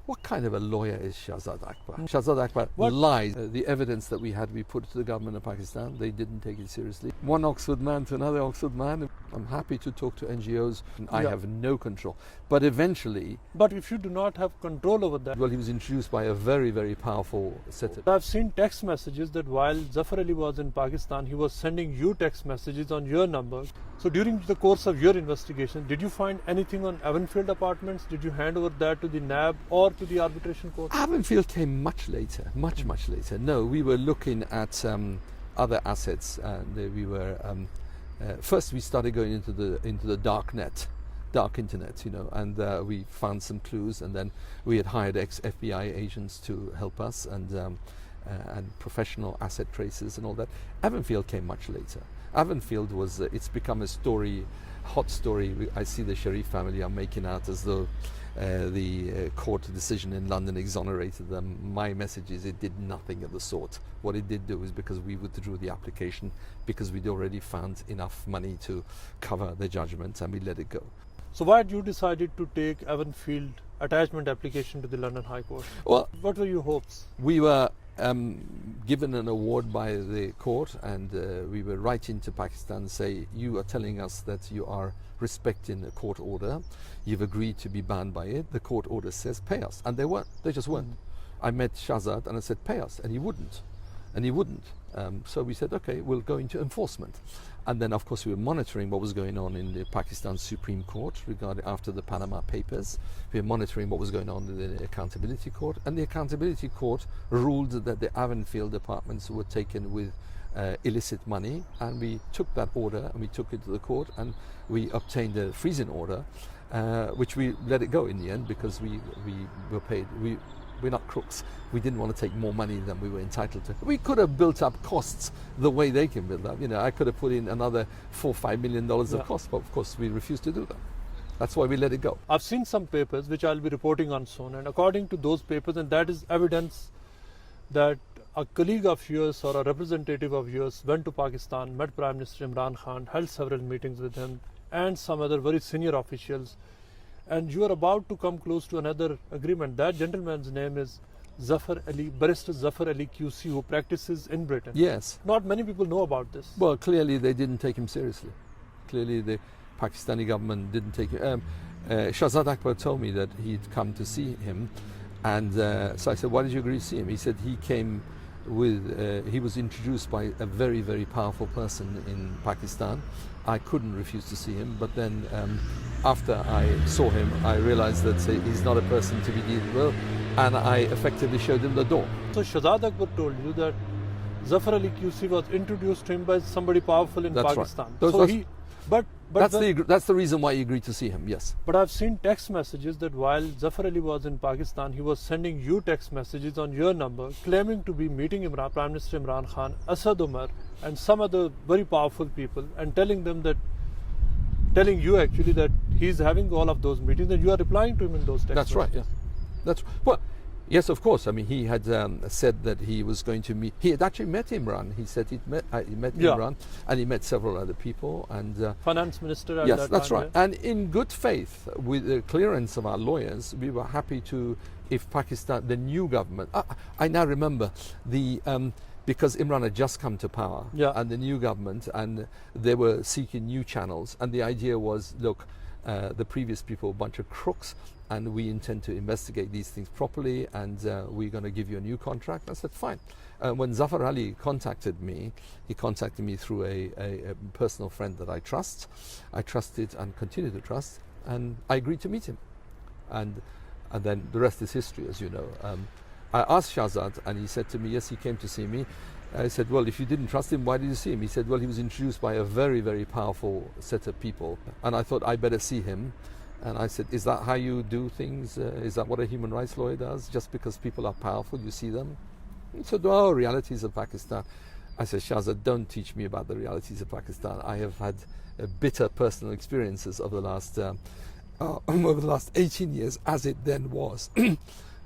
what kind of a lawyer is Shahzad Akbar? Shahzad Akbar lies. The evidence that we had, we put it to the government of Pakistan. They didn't take it seriously. One Oxford man to another Oxford man. I'm happy to talk to NGOs. I have no control. But eventually... But if you do not have control over that... Well, he was introduced by a very, very powerful setup. I've seen text messages that while Zafar Ali was in Pakistan, he was sending you text messages on your number. So during the course of your investigation, did you find anything on Avonfield Apartments? Did you hand over that to the NAB or to the arbitration court? Avonfield came much later, much later. No, we were looking at other assets, and we were first we started going into the dark internet, you know, and we found some clues, and then we had hired ex-FBI agents to help us, and professional asset tracers and all that. Avonfield came much later. Avonfield was it's become a story, hot story. I see the Sharif family are making out as though the court decision in London exonerated them. My message is it did nothing of the sort. What it did do is because we withdrew the application because we'd already found enough money to cover the judgment, and we let it go. So why had you decided to take Avonfield attachment application to the London High Court? Well, what were your hopes? We were given an award by the court, and we were writing to Pakistan, say, you are telling us that you are respecting a court order, you've agreed to be bound by it, the court order says pay us, and they weren't, they just weren't. I met Shahzad and I said pay us, and he wouldn't, so we said okay, we'll go into enforcement. And then of course we were monitoring what was going on in the Pakistan Supreme Court regarding after the Panama Papers. We were monitoring what was going on in the Accountability Court, and the Accountability Court ruled that the Avonfield apartments were taken with illicit money, and we took that order and we took it to the court, and we obtained a freezing order, which we let it go in the end because we were paid. We're not crooks. We didn't want to take more money than we were entitled to. We could have built up costs the way they can build up. You know, I could have put in another $4 or $5 million of costs, but of course we refused to do that. That's why we let it go. I've seen some papers which I'll be reporting on soon, and according to those papers, and that is evidence that a colleague of yours or a representative of yours went to Pakistan, met Prime Minister Imran Khan, held several meetings with him and some other very senior officials, and you are about to come close to another agreement. That gentleman's name is Zafar Ali, Barrister Zafar Ali QC, who practices in Britain. Yes. Not many people know about this. Well, clearly they didn't take him seriously. Clearly the Pakistani government didn't take him. Shahzad Akbar told me that he'd come to see him, and so I said, why did you agree to see him? He said he came with, he was introduced by a very, very powerful person in Pakistan. I couldn't refuse to see him, but then after I saw him, I realized that he's not a person to be dealing with, and I effectively showed him the door. So Shahzad Akbar told you that Zafar Ali QC was introduced to him by somebody powerful in Pakistan. Right. So that's the reason why he agreed to see him, yes. But I've seen text messages that while Zafar Ali was in Pakistan, he was sending you text messages on your number, claiming to be meeting Prime Minister Imran Khan, Asad Umar, and some other very powerful people, and telling you actually that he's having all of those meetings, and you are replying to him in those text messages. Right, yeah. That's well. Yes, of course. I mean, he had said that he was going to meet. He had actually met Imran. He said he met Imran, and he met several other people. And finance minister. Yes, that's right. And in good faith, with the clearance of our lawyers, we were happy to, if Pakistan, the new government. I now remember the. Because Imran had just come to power, and the new government, and they were seeking new channels, and the idea was, look, the previous people, a bunch of crooks, and we intend to investigate these things properly, and we're going to give you a new contract. I said, fine. When Zafar Ali contacted me, he contacted me through a personal friend that I trusted and continue to trust, and I agreed to meet him. And then the rest is history, as you know. I asked Shahzad, and he said to me, yes, he came to see me. I said, well, if you didn't trust him, why did you see him? He said, well, he was introduced by a very, very powerful set of people, and I thought I better see him. And I said, is that how you do things? Is that what a human rights lawyer does? Just because people are powerful, you see them? He said, oh, realities of Pakistan. I said, Shahzad, don't teach me about the realities of Pakistan. I have had bitter personal experiences over the last 18 years, as it then was.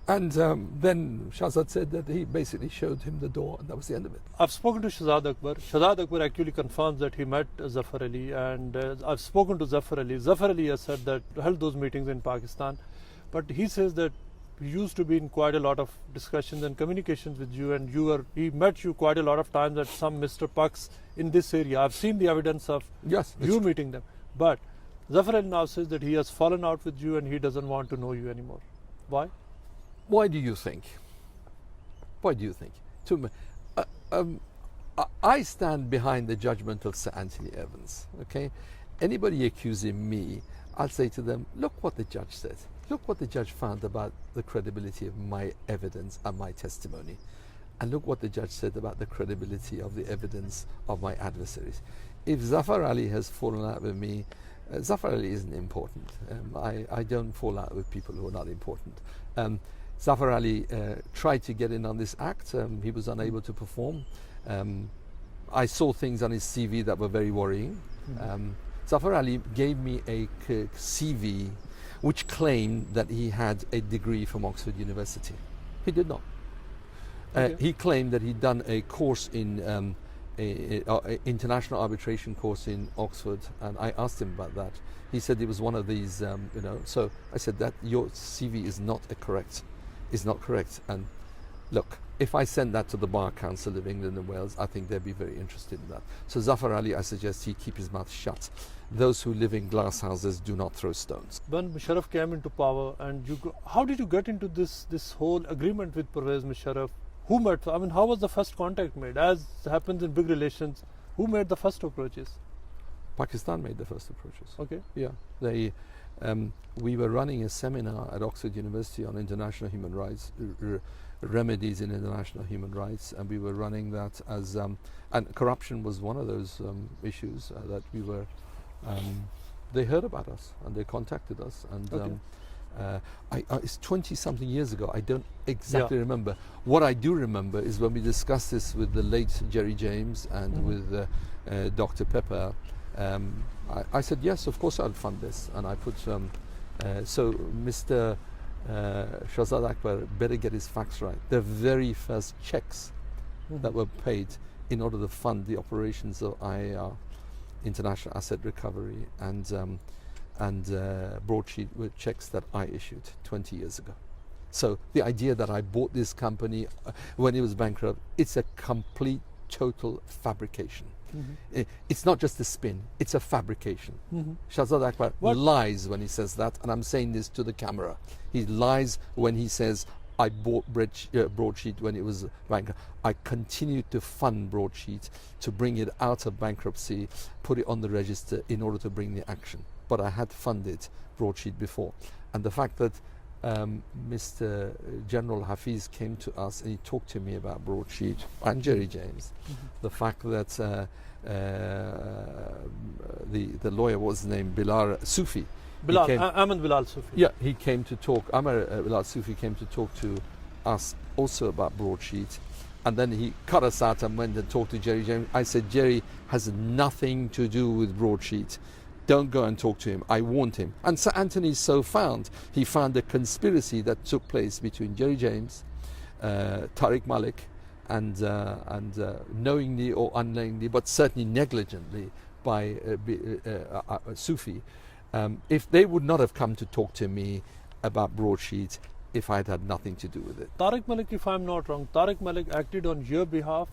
And then Shahzad said that he basically showed him the door, and that was the end of it. I've spoken to Shahzad Akbar. Shahzad Akbar actually confirms that he met Zafar Ali, and I've spoken to Zafar Ali. Zafar Ali has said that held those meetings in Pakistan, but he says that he used to be in quite a lot of discussions and communications with you, and he met you quite a lot of times at some Mr. Pucks in this area. I've seen the evidence of Yes, you meeting them. But Zafar Ali now says that he has fallen out with you and he doesn't want to know you anymore. Why? Why do you think? Why do you think? I stand behind the judgment of Sir Anthony Evans. Okay, anybody accusing me, I'll say to them, look what the judge said. Look what the judge found about the credibility of my evidence and my testimony. And look what the judge said about the credibility of the evidence of my adversaries. If Zafar Ali has fallen out with me, Zafar Ali isn't important. I don't fall out with people who are not important. Zafar Ali tried to get in on this act. He was unable to perform. I saw things on his CV that were very worrying. Zafar Ali gave me a CV which claimed that he had a degree from Oxford University. He did not. Okay. He claimed that he'd done a course in international arbitration course in Oxford, and I asked him about that. He said it was one of these, So I said that your CV is not correct. And look, if I send that to the Bar Council of England and Wales, I think they'd be very interested in that. So Zafar Ali, I suggest he keep his mouth shut. Those who live in glass houses do not throw stones. When Musharraf came into power, and how did you get into this whole agreement with Pervez Musharraf? Who made? I mean, how was the first contact made? As happens in big relations, who made the first approaches? Pakistan made the first approaches. Okay. Yeah, we were running a seminar at Oxford University on international human rights, remedies in international human rights, and we were running that as and corruption was one of those issues that we were. They heard about us and they contacted us, and Okay. it's 20-something years ago. I don't exactly remember. What I do remember is when we discussed this with the late Jerry James and with Dr. Pepper. I said, yes, of course I'll fund this, and I put so Mr. Shahzad Akbar better get his facts right. The very first checks that were paid in order to fund the operations of IAR, International Asset Recovery, and Broadsheet were checks that I issued 20 years ago. So the idea that I bought this company when it was bankrupt, it's a complete, total fabrication. It's not just a spin, it's a fabrication. Shahzad Akbar lies when he says that, and I'm saying this to the camera. He lies when he says, I bought Broadsheet when it was bankrupt. I continued to fund Broadsheet to bring it out of bankruptcy, put it on the register in order to bring the action. But I had funded Broadsheet before. And the fact that Mr. General Hafiz came to us and he talked to me about Broadsheet and Jerry James, the fact that the lawyer was named Bilal Sufi. Ahmed Bilal Sufi. Yeah, he came to talk. Bilal Sufi came to talk to us also about Broadsheet, and then he cut us out and went and talked to Jerry James. I said, Jerry has nothing to do with Broadsheet. Don't go and talk to him. I warned him. And Sir Anthony he found a conspiracy that took place between Jerry James, Tariq Malik, and knowingly or unknowingly, but certainly negligently by Sufi. If they would not have come to talk to me about Broadsheet if I had nothing to do with it. Tariq Malik, if I'm not wrong, Tariq Malik acted on your behalf.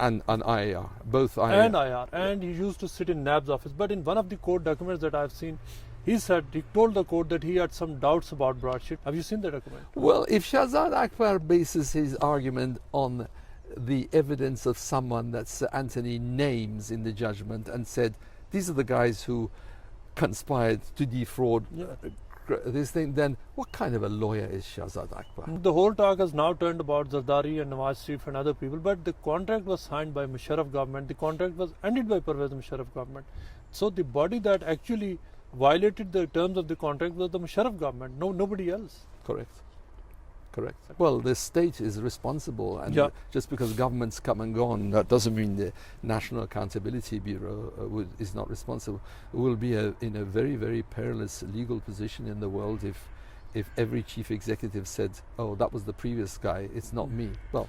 And IAR, both IAR. And IAR. And he used to sit in NAB's office. But in one of the court documents that I've seen, he told the court that he had some doubts about Broadsheet. Have you seen the document? Well, if Shahzad Akbar bases his argument on the evidence of someone that Sir Anthony names in the judgment and said, these are the guys who conspired to defraud this thing, then what kind of a lawyer is Shahzad Akbar? The whole talk has now turned about Zardari and Nawaz Sharif and other people, but the contract was signed by Musharraf government. The contract was ended by Pervez Musharraf government. So the body that actually violated the terms of the contract was the Musharraf government, nobody else. Correct. Well, the state is responsible, and just because governments come and go on, that doesn't mean the National Accountability Bureau is not responsible. We'll be in a very, very perilous legal position in the world if every chief executive said, oh, that was the previous guy, it's not me. Well,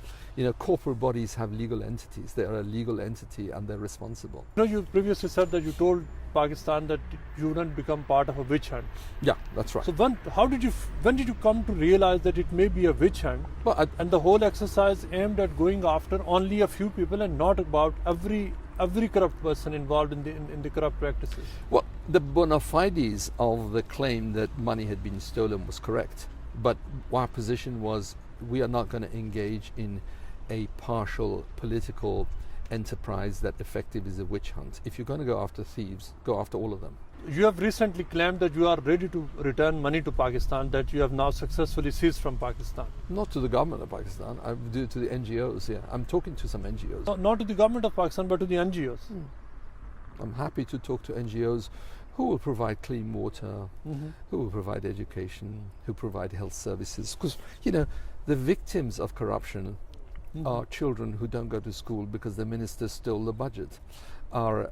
corporate bodies have legal entities. They are a legal entity and they're responsible. You previously said that you told Pakistan that you wouldn't become part of a witch hunt. Yeah, that's right. So when did you come to realize that it may be a witch hunt? Well, and the whole exercise aimed at going after only a few people and not about every corrupt person involved in the corrupt practices? Well, the bona fides of the claim that money had been stolen was correct. But our position was we are not going to engage in a partial political enterprise that effectively is a witch hunt. If you're going to go after thieves, go after all of them. You have recently claimed that you are ready to return money to Pakistan that you have now successfully seized from Pakistan. Not to the government of Pakistan, I do it to the NGOs, yeah. I'm talking to some NGOs. Not to the government of Pakistan, but to the NGOs. I'm happy to talk to NGOs who will provide clean water, who will provide education, who provide health services. Because, the victims of corruption are children who don't go to school because the minister stole the budget, are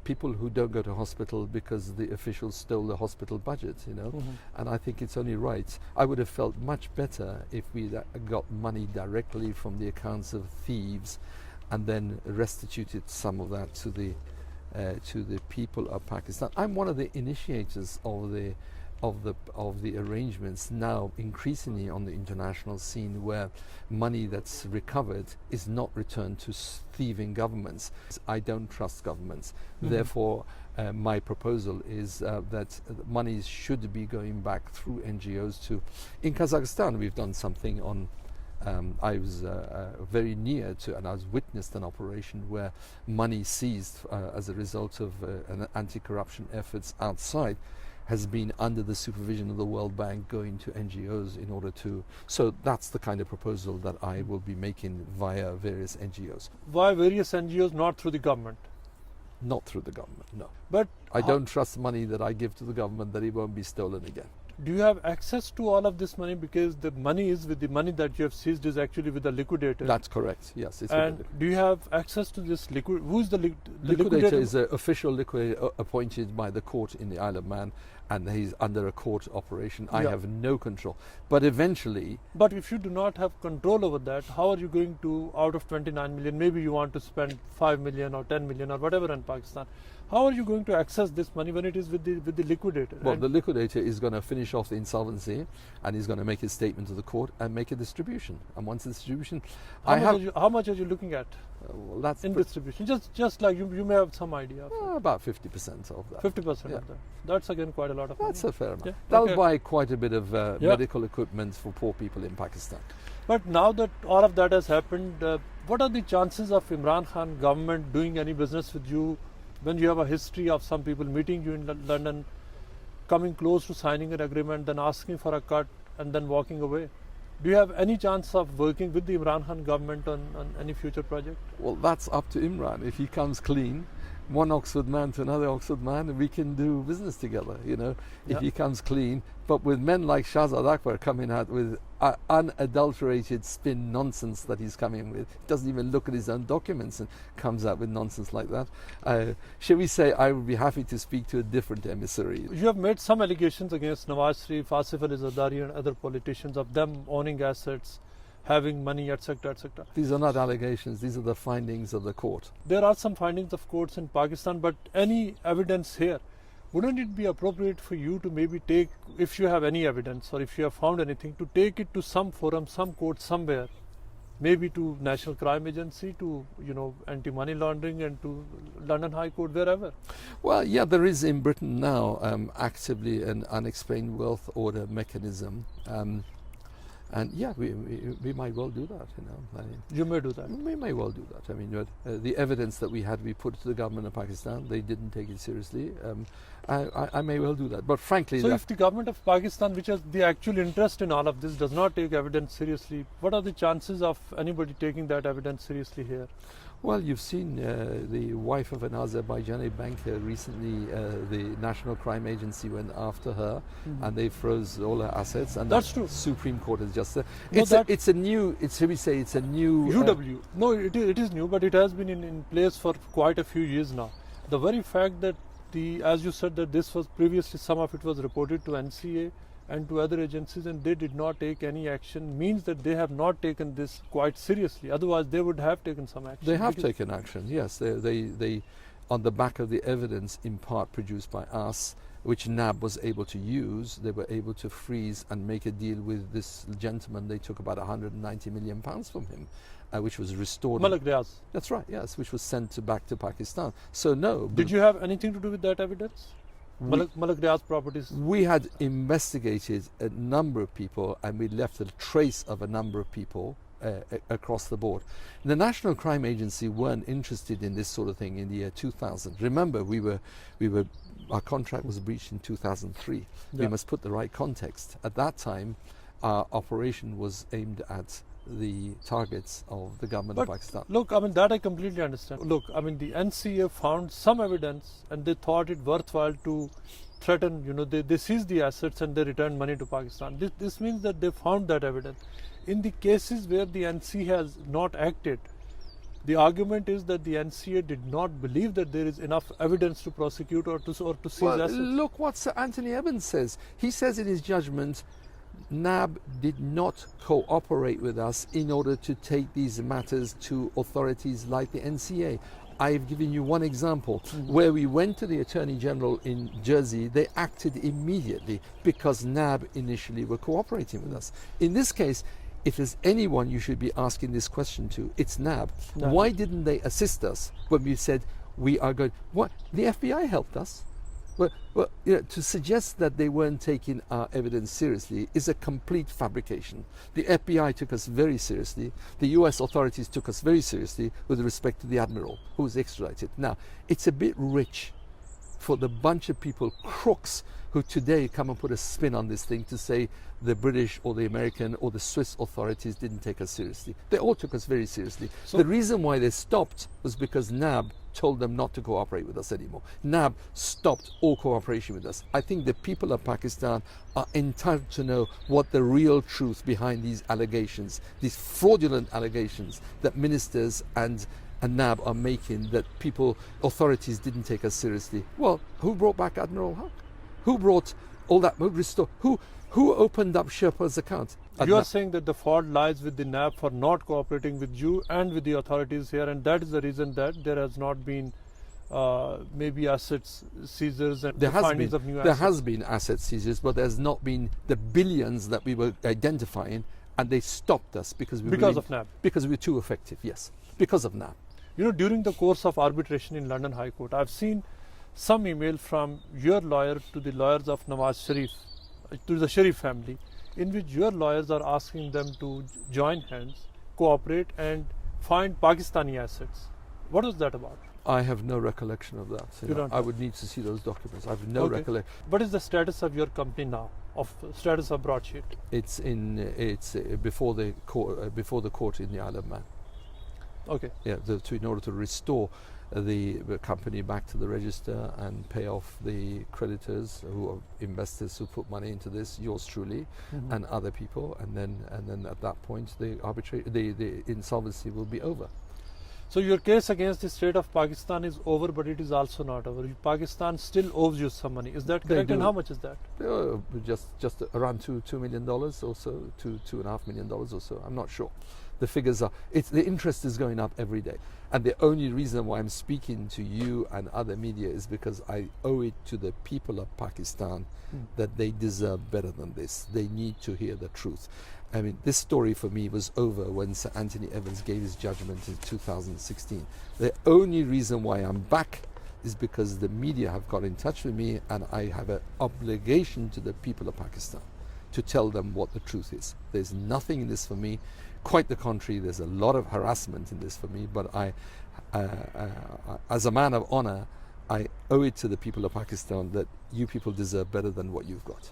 people who don't go to hospital because the officials stole the hospital budget, And I think it's only right. I would have felt much better if we got money directly from the accounts of thieves and then restituted some of that to the people of Pakistan. I'm one of the initiators of the arrangements now increasingly on the international scene where money that's recovered is not returned to thieving governments. I don't trust governments. Therefore, my proposal is that money should be going back through NGOs in Kazakhstan. We've done something on I was very near to, and I was witnessed an operation where money seized as a result of an anti-corruption efforts outside has been under the supervision of the World Bank going to NGOs in order to... So that's the kind of proposal that I will be making via various NGOs. Why various NGOs, not through the government? Not through the government, no. But I don't trust money that I give to the government that it won't be stolen again. Do you have access to all of this money? Because the money that you have seized is actually with the liquidator. That's correct, yes. And do you have access to this who's the liquidator? Is an official liquidator appointed by the court in the Isle of Man, and he's under a court operation. I have no control. But eventually... But if you do not have control over that, how are you going to, out of 29 million, maybe you want to spend 5 million or 10 million or whatever in Pakistan, how are you going to access this money when it is with the liquidator? Well, the liquidator is going to finish off the insolvency and he's going to make his statement to the court and make a distribution. And once the distribution... How much are you looking at well, that's in distribution? Just like you may have some idea. About 50% of that. 50% of that. That's again quite a lot of money. That's a fair amount. That'll buy quite a bit of medical equipment for poor people in Pakistan. But now that all of that has happened, what are the chances of Imran Khan government doing any business with you when you have a history of some people meeting you in London, coming close to signing an agreement, then asking for a cut and then walking away? Do you have any chance of working with the Imran Khan government on any future project? Well, that's up to Imran. If he comes clean, one Oxford man to another Oxford man, we can do business together, if he comes clean. But with men like Shahzad Akbar coming out with unadulterated spin nonsense that he's coming with, doesn't even look at his own documents and comes out with nonsense like that. Shall we say I would be happy to speak to a different emissary. You have made some allegations against Nawaz Sharif, Asif Ali Zardari and other politicians of them owning assets, having money, etc., etc. These are not allegations, these are the findings of the court. There are some findings of courts in Pakistan, but any evidence here, wouldn't it be appropriate for you to maybe take, if you have any evidence or if you have found anything, to take it to some forum, some court somewhere, maybe to National Crime Agency, to anti-money laundering and to London High Court, wherever? Well, yeah, there is in Britain now actively an unexplained wealth order mechanism. And yeah, we might well do that, You may do that. We may well do that. I mean, the evidence that we had, we put to the government of Pakistan. They didn't take it seriously. I may well do that. But frankly... So if the government of Pakistan, which has the actual interest in all of this, does not take evidence seriously, what are the chances of anybody taking that evidence seriously here? Well, you've seen the wife of an Azerbaijani banker recently, the National Crime Agency went after her and they froze all her assets. And that's true. Supreme Court has just said. It's a new UW. No, it is new, but it has been in place for quite a few years now. The very fact that as you said, that this was previously, some of it was reported to NCA and to other agencies, and they did not take any action, means that they have not taken this quite seriously. Otherwise, they would have taken some action. They have taken action, yes. They, on the back of the evidence in part produced by us, which NAB was able to use, they were able to freeze and make a deal with this gentleman. They took about 190 million pounds from him, which was restored. Malik Riaz. That's right, yes, which was sent back to Pakistan. So no. Did you have anything to do with that evidence? Malik Riaz properties? We had investigated a number of people, and we left a trace of a number of people across the board. The National Crime Agency weren't interested in this sort of thing in the year 2000. Remember, our contract was breached in 2003. Yeah. We must put the right context. At that time, our operation was aimed at the targets of the government of Pakistan. Look, I mean, that I completely understand. Look, I mean, the NCA found some evidence and they thought it worthwhile to threaten, they seized the assets and they returned money to Pakistan. This means that they found that evidence. In the cases where the NCA has not acted, the argument is that the NCA did not believe that there is enough evidence to prosecute or to seize assets. Look what Sir Anthony Evans says. He says in his judgment, NAB did not cooperate with us in order to take these matters to authorities like the NCA. I've given you one example where we went to the Attorney General in Jersey. They acted immediately because NAB initially were cooperating with us. In this case, if there's anyone you should be asking this question to, it's NAB. No. Why didn't they assist us when we said we are going? What? The FBI helped us. Well, to suggest that they weren't taking our evidence seriously is a complete fabrication. The FBI took us very seriously. The US authorities took us very seriously with respect to the Admiral who was extradited. Now, it's a bit rich for the bunch of people, crooks, who today come and put a spin on this thing to say the British or the American or the Swiss authorities didn't take us seriously. They all took us very seriously. So the reason why they stopped was because NAB told them not to cooperate with us anymore. NAB stopped all cooperation with us. I think the people of Pakistan are entitled to know what the real truth behind these allegations, these fraudulent allegations that ministers and NAB are making, that authorities didn't take us seriously. Well, who brought back Admiral Huq? Who brought all that? Who opened up Sherpa's account? You are saying that the fault lies with the NAB for not cooperating with you and with the authorities here, and that is the reason that there has not been maybe assets seizures and findings of new assets. There has been asset seizures, but there's not been the billions that we were identifying, and they stopped us because of NAB. Because we were too effective, yes, because of NAB. During the course of arbitration in London High Court, I've seen some email from your lawyer to the lawyers of Nawaz Sharif, to the Sharif family, in which your lawyers are asking them to join hands, cooperate and find Pakistani assets. What was that about? I have no recollection of that. I would need to see those documents. I have no recollection. What is the status of your company now? Status of Broadsheet? It's before the court in the Isle of Man. Okay. Yeah, in order to restore the company back to the register and pay off the creditors who are investors who put money into this, yours truly, and other people, and then at that point the insolvency will be over. So your case against the state of Pakistan is over, but it is also not over. Pakistan still owes you some money. Is that correct? And how much is that? Just around $2 million or so, $2.5 million or so. I'm not sure. The figures are, the interest is going up every day. And the only reason why I'm speaking to you and other media is because I owe it to the people of Pakistan that they deserve better than this. They need to hear the truth. I mean, this story for me was over when Sir Anthony Evans gave his judgment in 2016. The only reason why I'm back is because the media have got in touch with me, and I have an obligation to the people of Pakistan to tell them what the truth is. There's nothing in this for me. Quite the contrary, there's a lot of harassment in this for me, but as a man of honor, I owe it to the people of Pakistan that you people deserve better than what you've got.